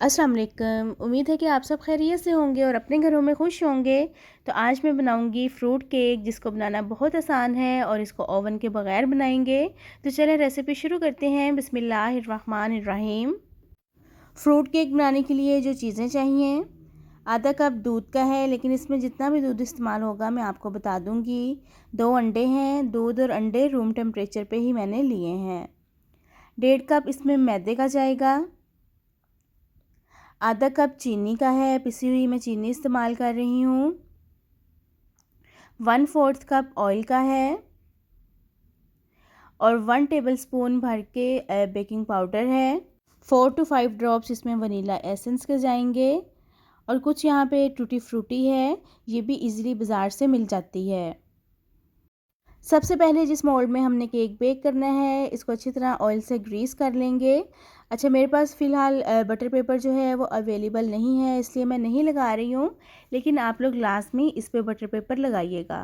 अस्सलाम वालेकुम। उम्मीद है कि आप सब खैरियत से होंगे और अपने घरों में खुश होंगे। तो आज मैं बनाऊंगी फ्रूट केक, जिसको बनाना बहुत आसान है और इसको ओवन के बगैर बनाएंगे। तो चलें रेसिपी शुरू करते हैं। बिस्मिल्लाहिर्रहमानिर्रहीम। फ्रूट केक बनाने के लिए जो चीज़ें चाहिए, आधा कप दूध का है, लेकिन इसमें जितना भी दूध इस्तेमाल होगा मैं आपको बता दूंगी। 2 अंडे हैं, दूध और अंडे रूम टेम्परेचर पे ही मैंने लिए हैं। 1.5 कप इसमें मैदे का जाएगा। आधा कप चीनी का है, पिसी हुई मैं चीनी इस्तेमाल कर रही हूँ। 1/4 कप ऑयल का है और 1 टेबलस्पून भर के बेकिंग पाउडर है। 4 to 5 ड्रॉप्स इसमें वनीला एसेंस के जाएंगे और कुछ यहाँ पे टूटी फ्रूटी है, ये भी इजीली बाज़ार से मिल जाती है। सबसे पहले जिस मोल्ड में हमने केक बेक करना है, इसको अच्छी तरह ऑयल से ग्रीस कर लेंगे। अच्छा, मेरे पास फ़िलहाल बटर पेपर जो है वो अवेलेबल नहीं है, इसलिए मैं नहीं लगा रही हूँ, लेकिन आप लोग लास्ट में इस पे बटर पेपर लगाइएगा।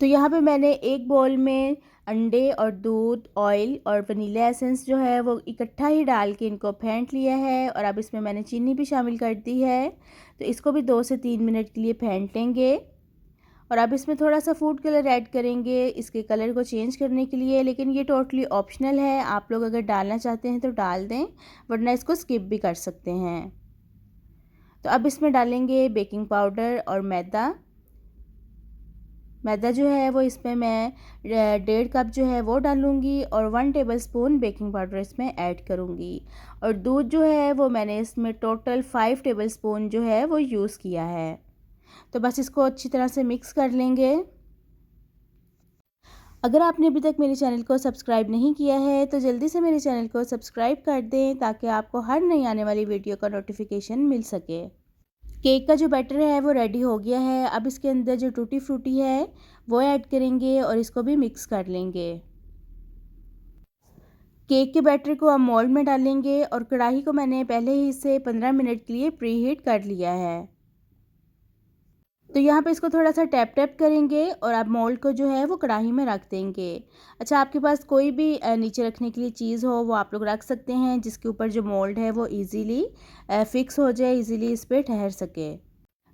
तो यहाँ पे मैंने एक बाउल में अंडे और दूध, ऑयल और वनीला एसेंस जो है वो इकट्ठा ही डाल के इनको फेंट लिया है और अब इसमें मैंने चीनी भी शामिल कर दी है। तो इसको भी 2 से 3 मिनट के लिए फेंट लेंगे और अब इसमें थोड़ा सा फूड कलर ऐड करेंगे इसके कलर को चेंज करने के लिए, लेकिन ये टोटली ऑप्शनल है। आप लोग अगर डालना चाहते हैं तो डाल दें, वरना इसको स्किप भी कर सकते हैं। तो अब इसमें डालेंगे बेकिंग पाउडर और मैदा। मैदा जो है वो इसमें मैं 1.5 कप जो है वो डालूँगी और 1 टेबलस्पून बेकिंग पाउडर इसमें ऐड करूँगी। और दूध जो है वो मैंने इसमें टोटल 5 टेबलस्पून जो है वो यूज़ किया है। तो बस इसको अच्छी तरह से मिक्स कर लेंगे। अगर आपने अभी तक मेरे चैनल को सब्सक्राइब नहीं किया है तो जल्दी से मेरे चैनल को सब्सक्राइब कर दें, ताकि आपको हर नई आने वाली वीडियो का नोटिफिकेशन मिल सके। केक का जो बैटर है वो रेडी हो गया है। अब इसके अंदर जो टूटी फ्रूटी है वो ऐड करेंगे और इसको भी मिक्स कर लेंगे। केक के बैटर को अब मोल्ड में डालेंगे और कढ़ाई को मैंने पहले ही से 15 मिनट के लिए प्री हीट कर लिया है। तो यहाँ पे इसको थोड़ा सा टैप टैप करेंगे और आप मोल्ड को जो है वो कढ़ाई में रख देंगे। अच्छा, आपके पास कोई भी नीचे रखने के लिए चीज़ हो वो आप लोग रख सकते हैं, जिसके ऊपर जो मोल्ड है वो इजीली फिक्स हो जाए, इजीली इस पर ठहर सके।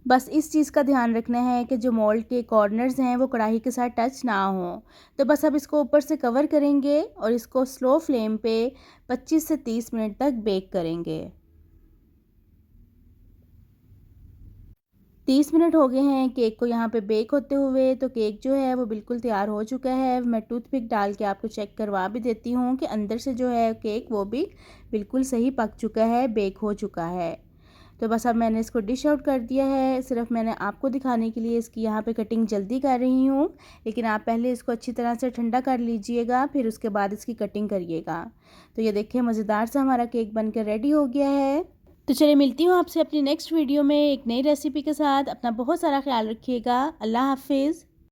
बस इस चीज़ का ध्यान रखना है कि जो मोल्ड के कॉर्नर्स हैं वो कढ़ाई के साथ टच ना हो। तो बस अब इसको ऊपर से कवर करेंगे और इसको स्लो फ्लेम पे 25 से 30 मिनट तक बेक करेंगे। 30 मिनट हो गए हैं केक को यहाँ पे बेक होते हुए। तो केक जो है वो बिल्कुल तैयार हो चुका है। मैं टूथपिक डाल के आपको चेक करवा भी देती हूँ कि अंदर से जो है केक वो भी बिल्कुल सही पक चुका है, बेक हो चुका है। तो बस अब मैंने इसको डिश आउट कर दिया है। सिर्फ मैंने आपको दिखाने के लिए इसकी यहाँ पे कटिंग जल्दी कर रही हूँ, लेकिन आप पहले इसको अच्छी तरह से ठंडा कर लीजिएगा, फिर उसके बाद इसकी कटिंग करिएगा। तो ये देखिए, मज़ेदार सा हमारा केक बनकर रेडी हो गया है। तो चलिए, मिलती हूँ आपसे अपनी नेक्स्ट वीडियो में एक नई रेसिपी के साथ। अपना बहुत सारा ख्याल रखिएगा। अल्लाह हाफिज़।